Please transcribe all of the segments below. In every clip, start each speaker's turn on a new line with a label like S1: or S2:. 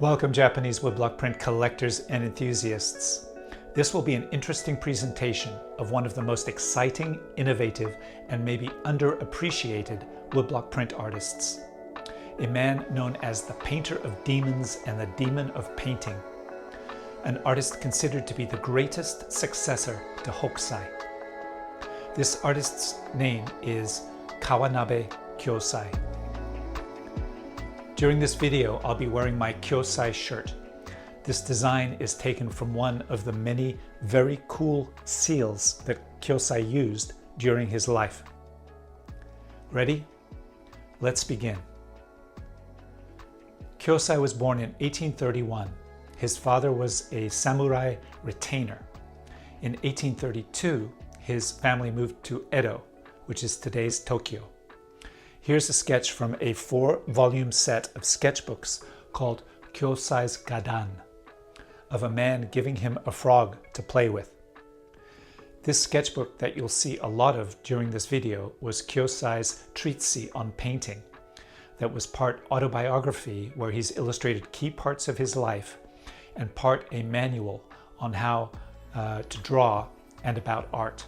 S1: Welcome, Japanese woodblock print collectors and enthusiasts. This will be an interesting presentation of one of the most exciting, innovative, and maybe underappreciated woodblock print artists. A man known as the painter of demons and the demon of painting. An artist considered to be the greatest successor to Hokusai. This artist's name is Kawanabe Kyosai. During this video, I'll be wearing my Kyosai shirt. This design is taken from one of the many very cool seals that Kyosai used during his life. Ready? Let's begin. Kyosai was born in 1831. His father was a samurai retainer. In 1832, his family moved to Edo, which is today's Tokyo. Here's a sketch from a 4-volume set of sketchbooks called Kyosai's Gadan, of a man giving him a frog to play with. This sketchbook that you'll see a lot of during this video was Kyosai's treatise on painting that was part autobiography, where he's illustrated key parts of his life, and part a manual on how to draw and about art.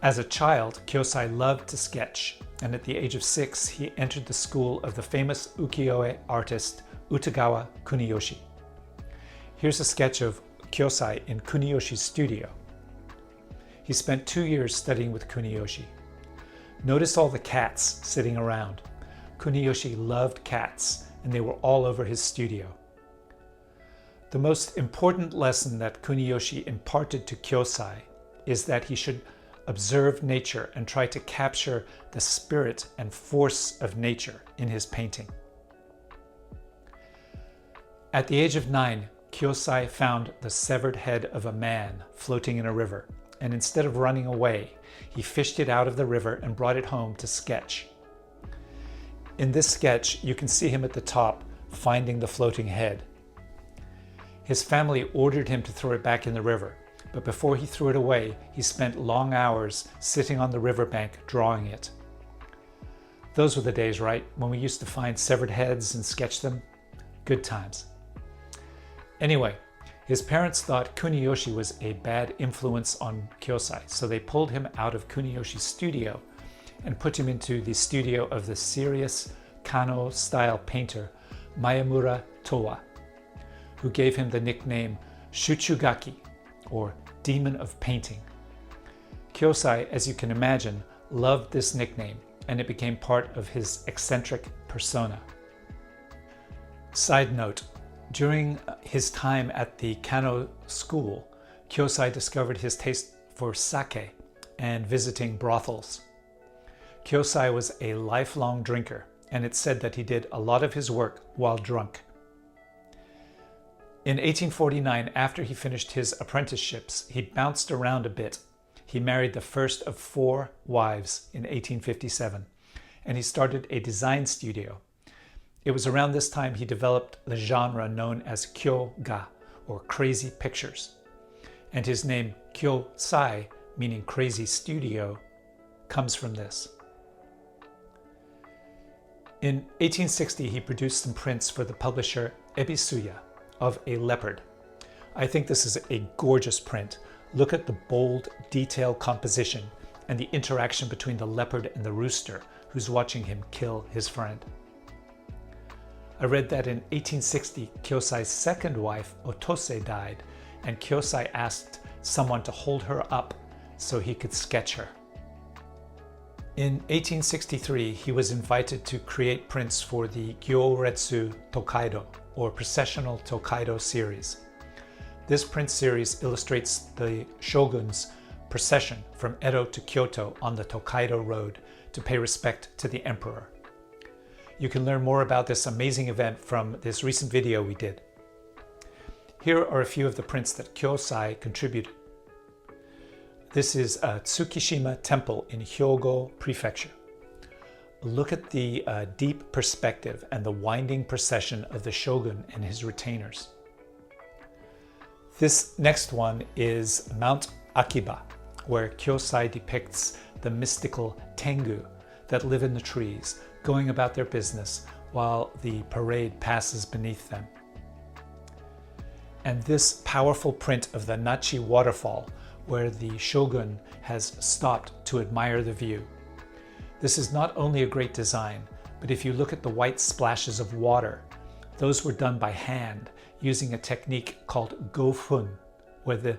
S1: As a child, Kyosai loved to sketch, and at the age of 6, he entered the school of the famous ukiyo-e artist Utagawa Kuniyoshi. Here's a sketch of Kyosai in Kuniyoshi's studio. He spent 2 years studying with Kuniyoshi. Notice all the cats sitting around. Kuniyoshi loved cats, and they were all over his studio. The most important lesson that Kuniyoshi imparted to Kyosai is that he should observe nature and try to capture the spirit and force of nature in his painting. At the age of 9, Kyosai found the severed head of a man floating in a river, and instead of running away, he fished it out of the river and brought it home to sketch. In this sketch, you can see him at the top finding the floating head. His family ordered him to throw it back in the river, but before he threw it away, he spent long hours sitting on the riverbank drawing it. Those were the days, right, when we used to find severed heads and sketch them? Good times. Anyway, his parents thought Kuniyoshi was a bad influence on Kyosai, so they pulled him out of Kuniyoshi's studio and put him into the studio of the serious Kano-style painter Mayamura Towa, who gave him the nickname Shuchugaki, or Demon of Painting. Kyosai, as you can imagine, loved this nickname, and it became part of his eccentric persona. Side note, during his time at the Kano school, Kyosai discovered his taste for sake and visiting brothels. Kyosai was a lifelong drinker, and it's said that he did a lot of his work while drunk. In 1849, after he finished his apprenticeships, he bounced around a bit. He married the first of 4 wives in 1857, and he started a design studio. It was around this time he developed the genre known as kyo-ga, or crazy pictures. And his name Kyosai, meaning crazy studio, comes from this. In 1860, he produced some prints for the publisher Ebisuya of a leopard. I think this is a gorgeous print. Look at the bold, detailed composition and the interaction between the leopard and the rooster who's watching him kill his friend. I read that in 1860, Kyosai's second wife, Otose, died, and Kyosai asked someone to hold her up so he could sketch her. In 1863, he was invited to create prints for the Gyoretsu Tokaido, or Processional Tokaido series. This print series illustrates the shogun's procession from Edo to Kyoto on the Tokaido Road to pay respect to the emperor. You can learn more about this amazing event from this recent video we did. Here are a few of the prints that Kyosai contributed. This is a Tsukishima Temple in Hyogo Prefecture. Look at the deep perspective and the winding procession of the shogun and his retainers. This next one is Mount Akiba, where Kyosai depicts the mystical Tengu that live in the trees, going about their business, while the parade passes beneath them. And this powerful print of the Nachi waterfall, where the shogun has stopped to admire the view. This is not only a great design, but if you look at the white splashes of water, those were done by hand using a technique called gofun, where the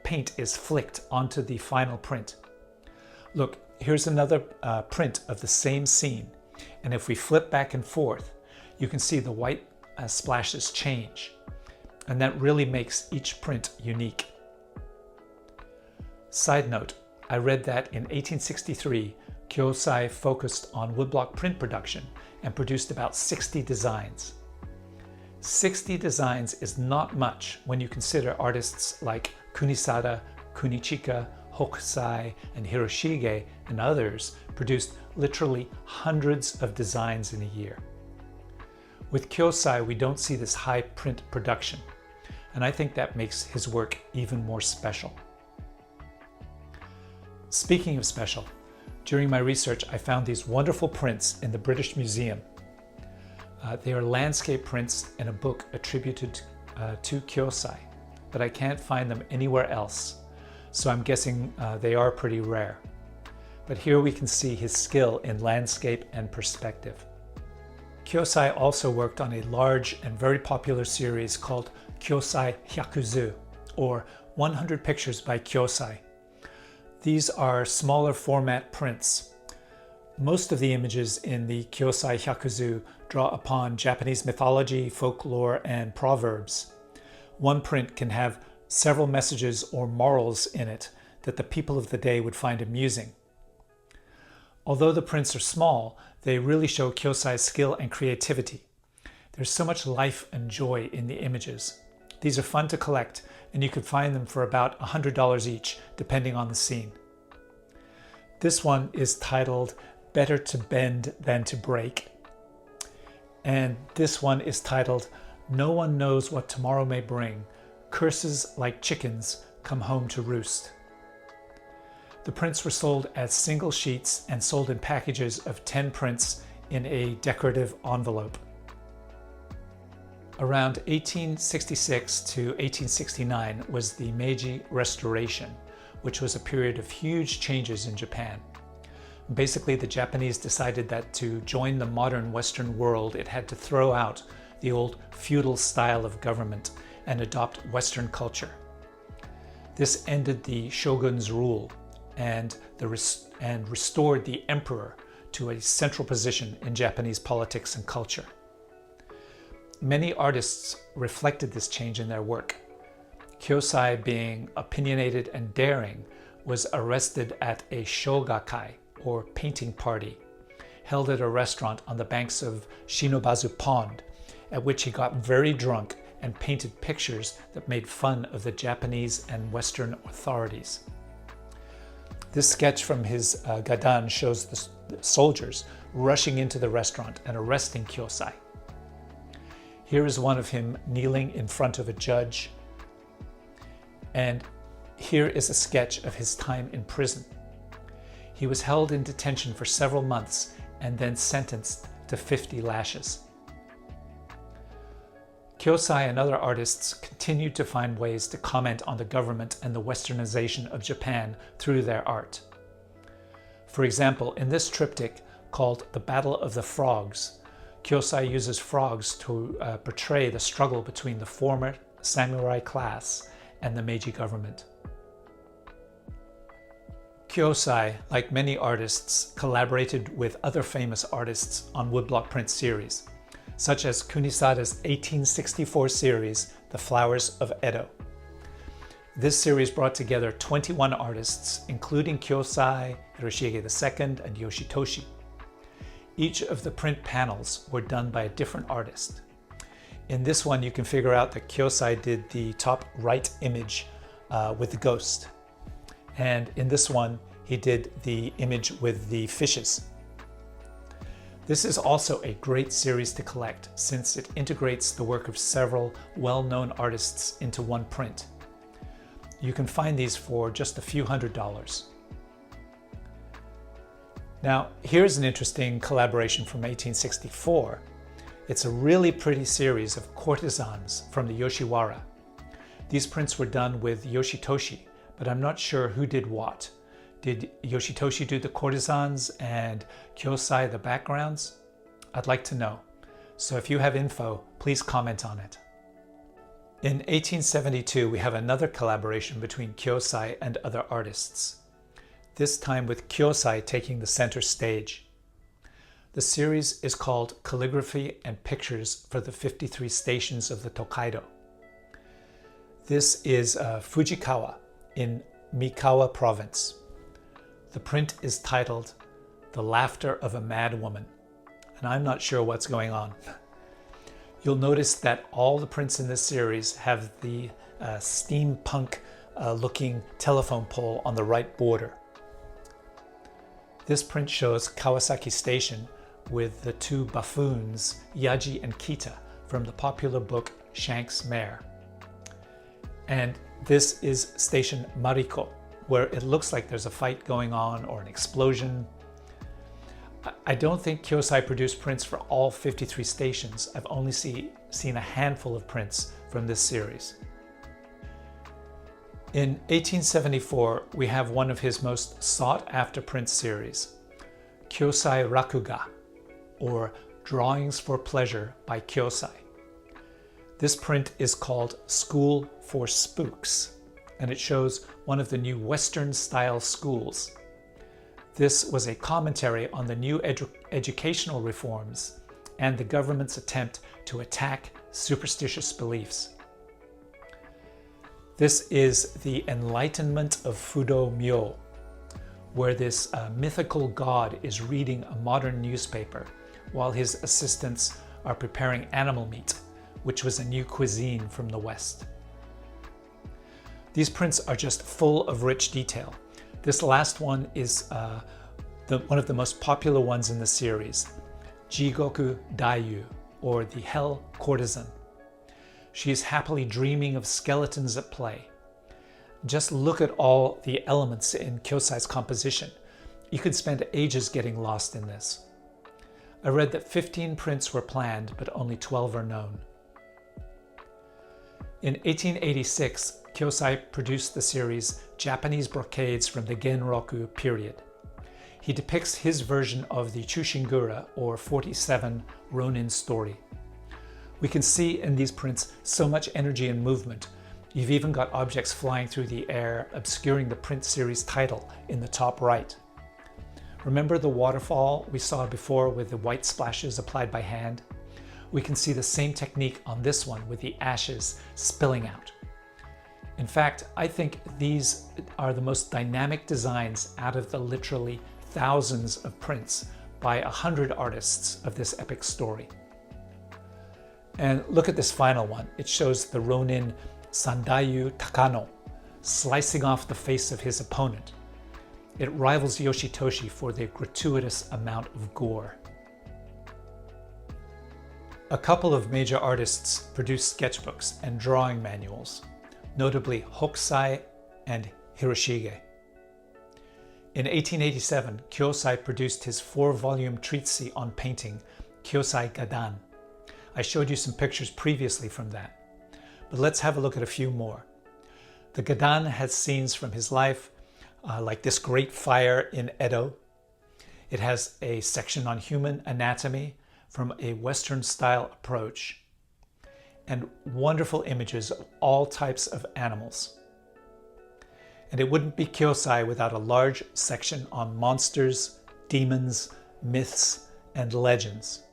S1: paint is flicked onto the final print. Look, here's another print of the same scene, and if we flip back and forth, you can see the white splashes change, and that really makes each print unique. Side note, I read that in 1863, Kyosai focused on woodblock print production and produced about 60 designs. 60 designs is not much when you consider artists like Kunisada, Kunichika, Hokusai, and Hiroshige and others produced literally hundreds of designs in a year. With Kyosai, we don't see this high print production, and I think that makes his work even more special. Speaking of special, during my research, I found these wonderful prints in the British Museum. They are landscape prints in a book attributed to Kyosai, but I can't find them anywhere else, so I'm guessing they are pretty rare. But here we can see his skill in landscape and perspective. Kyosai also worked on a large and very popular series called Kyosai Hyakuzu, or 100 Pictures by Kyosai. These are smaller format prints. Most of the images in the Kyosai Hyakuzu draw upon Japanese mythology, folklore, and proverbs. One print can have several messages or morals in it that the people of the day would find amusing. Although the prints are small, they really show Kyosai's skill and creativity. There's so much life and joy in the images. These are fun to collect, and you could find them for about $100 each, depending on the scene. This one is titled Better to Bend Than to Break. And this one is titled No One Knows What Tomorrow May Bring. Curses like chickens come home to roost. The prints were sold as single sheets and sold in packages of 10 prints in a decorative envelope. Around 1866 to 1869 was the Meiji Restoration, which was a period of huge changes in Japan. Basically, the Japanese decided that to join the modern Western world, it had to throw out the old feudal style of government and adopt Western culture. This ended the shogun's rule and restored the emperor to a central position in Japanese politics and culture. Many artists reflected this change in their work. Kyosai, being opinionated and daring, was arrested at a shogakai, or painting party, held at a restaurant on the banks of Shinobazu Pond, at which he got very drunk and painted pictures that made fun of the Japanese and Western authorities. This sketch from his Gadan shows the soldiers rushing into the restaurant and arresting Kyosai. Here is one of him kneeling in front of a judge, and here is a sketch of his time in prison. He was held in detention for several months and then sentenced to 50 lashes. Kyosai and other artists continued to find ways to comment on the government and the westernization of Japan through their art. For example, in this triptych called The Battle of the Frogs, Kyosai uses frogs to portray the struggle between the former samurai class and the Meiji government. Kyosai, like many artists, collaborated with other famous artists on woodblock print series, such as Kunisada's 1864 series, The Flowers of Edo. This series brought together 21 artists, including Kyosai, Hiroshige II, and Yoshitoshi. Each of the print panels were done by a different artist. In this one, you can figure out that Kyosai did the top right image with the ghost. And in this one, he did the image with the fishes. This is also a great series to collect since it integrates the work of several well-known artists into one print. You can find these for just a few $100s. Now, here's an interesting collaboration from 1864 It's a really pretty series of courtesans from the Yoshiwara. These prints were done with Yoshitoshi, but I'm not sure who did what. Did Yoshitoshi do the courtesans and Kyosai the backgrounds? I'd like to know. So if you have info, please comment on it. In 1872, we have another collaboration between Kyosai and other artists, this time with Kyosai taking the center stage. The series is called Calligraphy and Pictures for the 53 Stations of the Tokaido. This is Fujikawa in Mikawa Province. The print is titled The Laughter of a Mad Woman, and I'm not sure what's going on. You'll notice that all the prints in this series have the steampunk looking telephone pole on the right border. This print shows Kawasaki Station with the two buffoons, Yaji and Kita, from the popular book Shank's Mare. And this is Station Mariko, where it looks like there's a fight going on or an explosion. I don't think Kyosai produced prints for all 53 stations. I've only seen a handful of prints from this series. In 1874, we have one of his most sought-after print series, Kyosai Rakuga, or Drawings for Pleasure by Kyosai. This print is called School for Spooks, and it shows one of the new Western-style schools. This was a commentary on the new educational reforms and the government's attempt to attack superstitious beliefs. This is the Enlightenment of Fudo Myo, where this mythical god is reading a modern newspaper while his assistants are preparing animal meat, which was a new cuisine from the West. These prints are just full of rich detail. This last one is one of the most popular ones in the series, Jigoku Dayu, or the Hell Courtesan. She is happily dreaming of skeletons at play. Just look at all the elements in Kyosai's composition. You could spend ages getting lost in this. I read that 15 prints were planned, but only 12 are known. In 1886, Kyosai produced the series Japanese Brocades from the Genroku period. He depicts his version of the Chushingura, or 47 Ronin story. We can see in these prints so much energy and movement. You've even got objects flying through the air, obscuring the print series title in the top right. Remember the waterfall we saw before with the white splashes applied by hand? We can see the same technique on this one with the ashes spilling out. In fact, I think these are the most dynamic designs out of the literally thousands of prints by 100 artists of this epic story. And look at this final one. It shows the Ronin Sandayu Takano slicing off the face of his opponent. It rivals Yoshitoshi for the gratuitous amount of gore. A couple of major artists produced sketchbooks and drawing manuals, notably Hokusai and Hiroshige. In 1887, Kyosai produced his 4-volume treatise on painting, Kyosai Gadan. I showed you some pictures previously from that, but let's have a look at a few more. The Gadan has scenes from his life, like this great fire in Edo. It has a section on human anatomy from a Western-style approach, and wonderful images of all types of animals. And it wouldn't be Kyosai without a large section on monsters, demons, myths, and legends.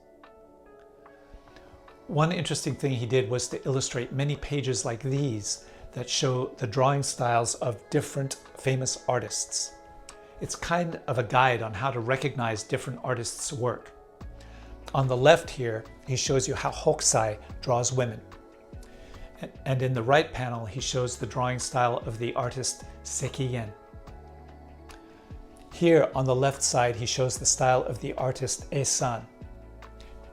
S1: One interesting thing he did was to illustrate many pages like these that show the drawing styles of different famous artists. It's kind of a guide on how to recognize different artists' work. On the left here, he shows you how Hokusai draws women. And in the right panel, he shows the drawing style of the artist Sekiyen. Here on the left side, he shows the style of the artist Esan.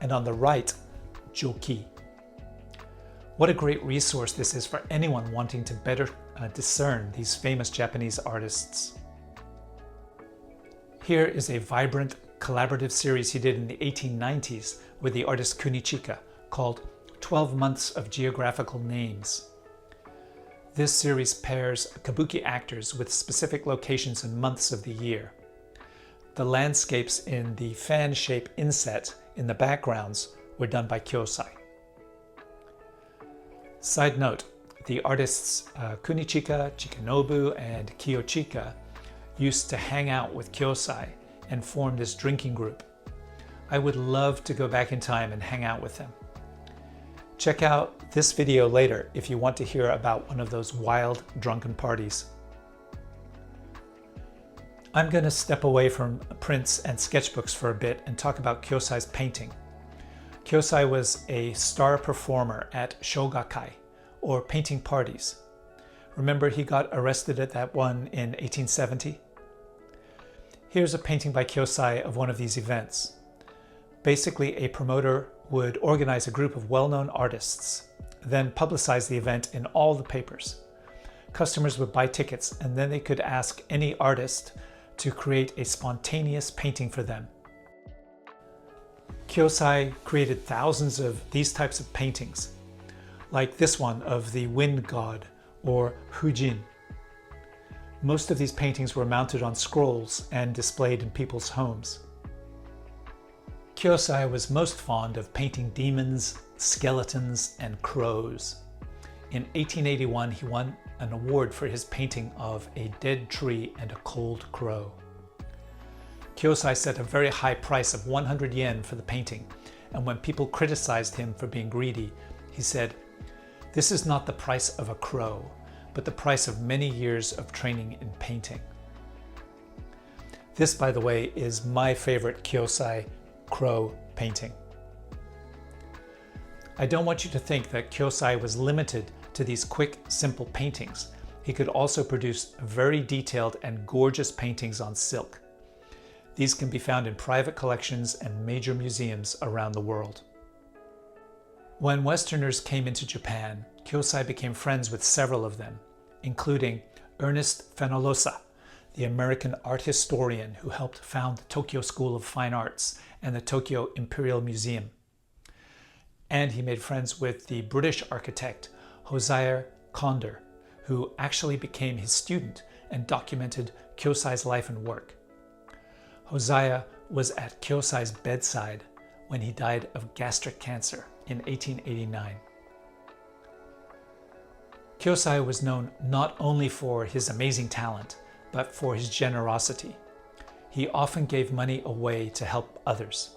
S1: And on the right, Joki. What a great resource this is for anyone wanting to better discern these famous Japanese artists. Here is a vibrant collaborative series he did in the 1890s with the artist Kunichika called 12 Months of Geographical Names. This series pairs kabuki actors with specific locations and months of the year. The landscapes in the fan-shape inset in the backgrounds were done by Kyosai. Side note, the artists Kunichika, Chikanobu, and Kiyochika used to hang out with Kyosai and form this drinking group. I would love to go back in time and hang out with them. Check out this video later if you want to hear about one of those wild, drunken parties. I'm going to step away from prints and sketchbooks for a bit and talk about Kyosai's painting. Kyosai was a star performer at shogakai, or painting parties. Remember he got arrested at that one in 1870? Here's a painting by Kyosai of one of these events. Basically, a promoter would organize a group of well-known artists, then publicize the event in all the papers. Customers would buy tickets, and then they could ask any artist to create a spontaneous painting for them. Kyosai created thousands of these types of paintings, like this one of the wind god, or Fujin. Most of these paintings were mounted on scrolls and displayed in people's homes. Kyosai was most fond of painting demons, skeletons, and crows. In 1881, he won an award for his painting of a dead tree and a cold crow. Kyosai set a very high price of 100 yen for the painting, and when people criticized him for being greedy, he said, "This is not the price of a crow, but the price of many years of training in painting." This, by the way, is my favorite Kyosai crow painting. I don't want you to think that Kyosai was limited to these quick, simple paintings. He could also produce very detailed and gorgeous paintings on silk. These can be found in private collections and major museums around the world. When Westerners came into Japan, Kyosai became friends with several of them, including Ernest Fenollosa, the American art historian who helped found the Tokyo School of Fine Arts and the Tokyo Imperial Museum. And he made friends with the British architect Hosea Conder, who actually became his student and documented Kyosai's life and work. Hosea was at Kyosai's bedside when he died of gastric cancer in 1889. Kyosai was known not only for his amazing talent, but for his generosity. He often gave money away to help others.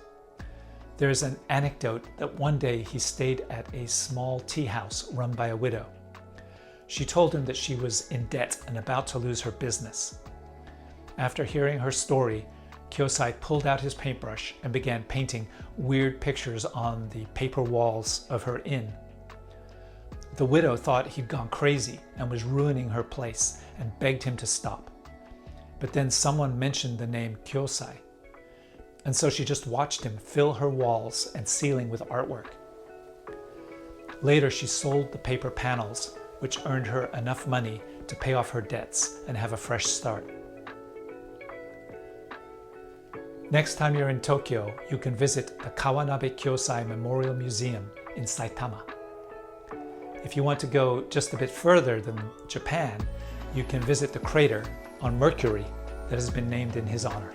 S1: There's an anecdote that one day he stayed at a small tea house run by a widow. She told him that she was in debt and about to lose her business. After hearing her story, Kyosai pulled out his paintbrush and began painting weird pictures on the paper walls of her inn. The widow thought he'd gone crazy and was ruining her place and begged him to stop. But then someone mentioned the name Kyosai, and so she just watched him fill her walls and ceiling with artwork. Later, she sold the paper panels, which earned her enough money to pay off her debts and have a fresh start. Next time you're in Tokyo, you can visit the Kawanabe Kyosai Memorial Museum in Saitama. If you want to go just a bit further than Japan, you can visit the crater on Mercury that has been named in his honor.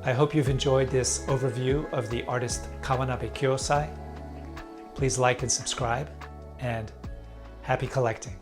S1: I hope you've enjoyed this overview of the artist Kawanabe Kyosai. Please like and subscribe, and happy collecting.